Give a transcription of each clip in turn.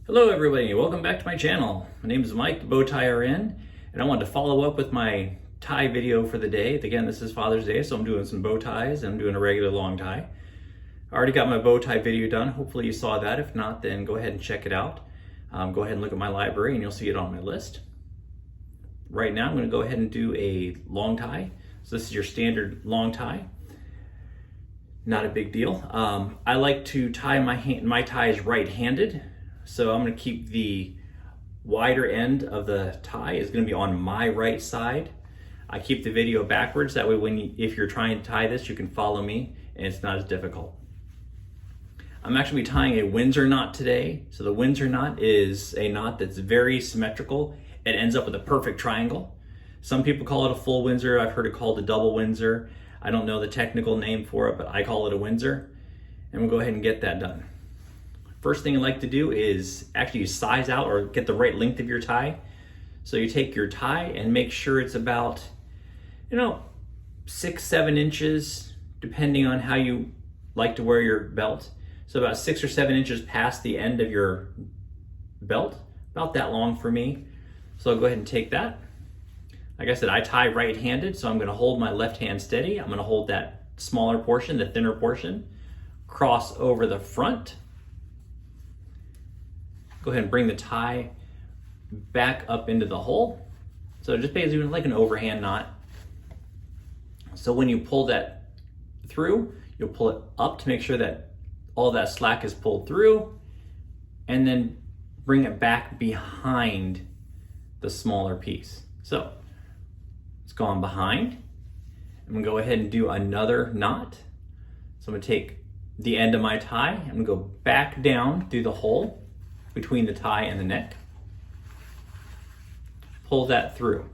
Hello everybody, welcome back to my channel. My name is Mike, the Bow Tie RN, and I wanted to follow up with my tie video for the day. Again, this is Father's Day, so I'm doing some bow ties and I'm doing a regular long tie. I already got my bow tie video done. Hopefully you saw that. If not, then go ahead and check it out. Go ahead and look at my library and you'll see it on my list. Right now I'm going to go ahead and do a long tie. So this is your standard long tie. Not a big deal. I like to tie my ties right-handed. So I'm going to keep the wider end of the tie is going to be on my right side. I keep the video backwards. That way if you're trying to tie this, you can follow me and it's not as difficult. I'm actually tying a Windsor knot today. So the Windsor knot is a knot that's very symmetrical. It ends up with a perfect triangle. Some people call it a full Windsor. I've heard it called a double Windsor. I don't know the technical name for it, but I call it a Windsor. And we'll go ahead and get that done. First thing I like to do is actually size out or get the right length of your tie. So you take your tie and make sure it's about, 6-7 inches, depending on how you like to wear your belt. So about 6 or 7 inches past the end of your belt, about that long for me. So I'll go ahead and take that. Like I said, I tie right-handed, so I'm going to hold my left hand steady. I'm going to hold that smaller portion, the thinner portion, cross over the front. Go ahead and bring the tie back up into the hole. So just basically like an overhand knot. So when you pull that through, you'll pull it up to make sure that all that slack is pulled through, and then bring it back behind the smaller piece. So it's gone behind. I'm gonna go ahead and do another knot. So I'm gonna take the end of my tie, I'm gonna go back down through the hole between the tie and the neck. Pull that through.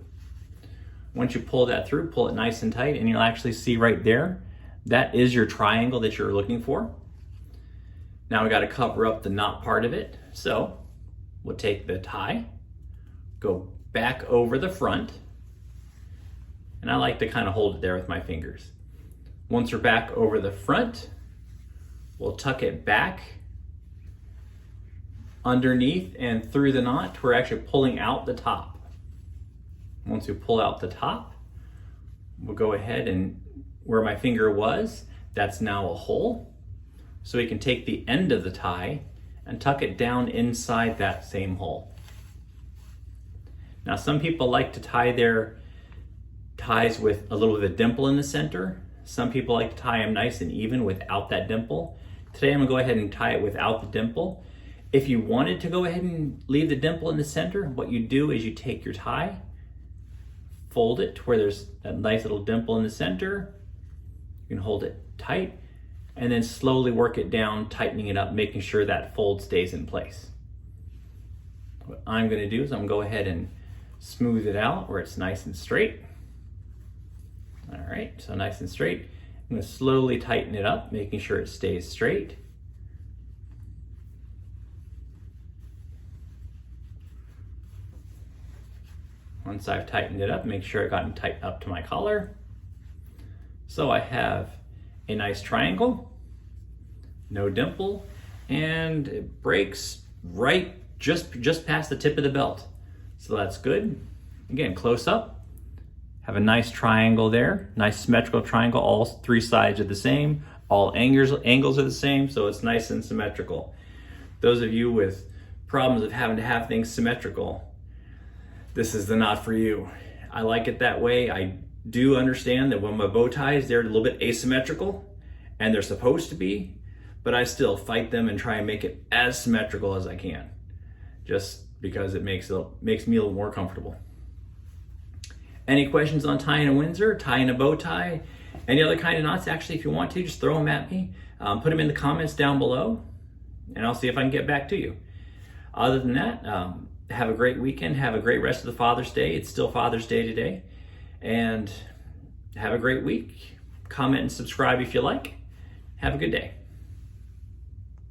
Once you pull that through, pull it nice and tight, and you'll actually see right there, that is your triangle that you're looking for. Now we got to cover up the knot part of it. So we'll take the tie, go back over the front, and I like to kind of hold it there with my fingers. Once we're back over the front, we'll tuck it back underneath and through the knot. We're actually pulling out the top. Once we pull out the top, we'll go ahead and where my finger was, that's now a hole. So we can take the end of the tie and tuck it down inside that same hole. Now some people like to tie their ties with a little bit of a dimple in the center. Some people like to tie them nice and even without that dimple. Today I'm gonna go ahead and tie it without the dimple. If you wanted to go ahead and leave the dimple in the center, what you do is you take your tie, fold it to where there's a nice little dimple in the center. You can hold it tight and then slowly work it down, tightening it up, making sure that fold stays in place. What I'm gonna do is I'm gonna go ahead and smooth it out where it's nice and straight. All right, so nice and straight. I'm gonna slowly tighten it up, making sure it stays straight. Once I've tightened it up, make sure it got tight up to my collar. So I have a nice triangle, no dimple, and it breaks right just past the tip of the belt. So that's good. Again, close up, have a nice triangle there, nice symmetrical triangle. All three sides are the same, all angles are the same, so it's nice and symmetrical. Those of you with problems of having to have things symmetrical, this is the knot for you. I like it that way. I do understand that when my bow ties, they're a little bit asymmetrical, and they're supposed to be, but I still fight them and try and make it as symmetrical as I can, just because it makes me a little more comfortable. Any questions on tying a Windsor, tying a bow tie, any other kind of knots? Actually, if you want to, just throw them at me. Put them in the comments down below, and I'll see if I can get back to you. Other than that, have a great weekend. Have a great rest of the Father's Day. It's still Father's Day today. And have a great week. Comment and subscribe if you like. Have a good day.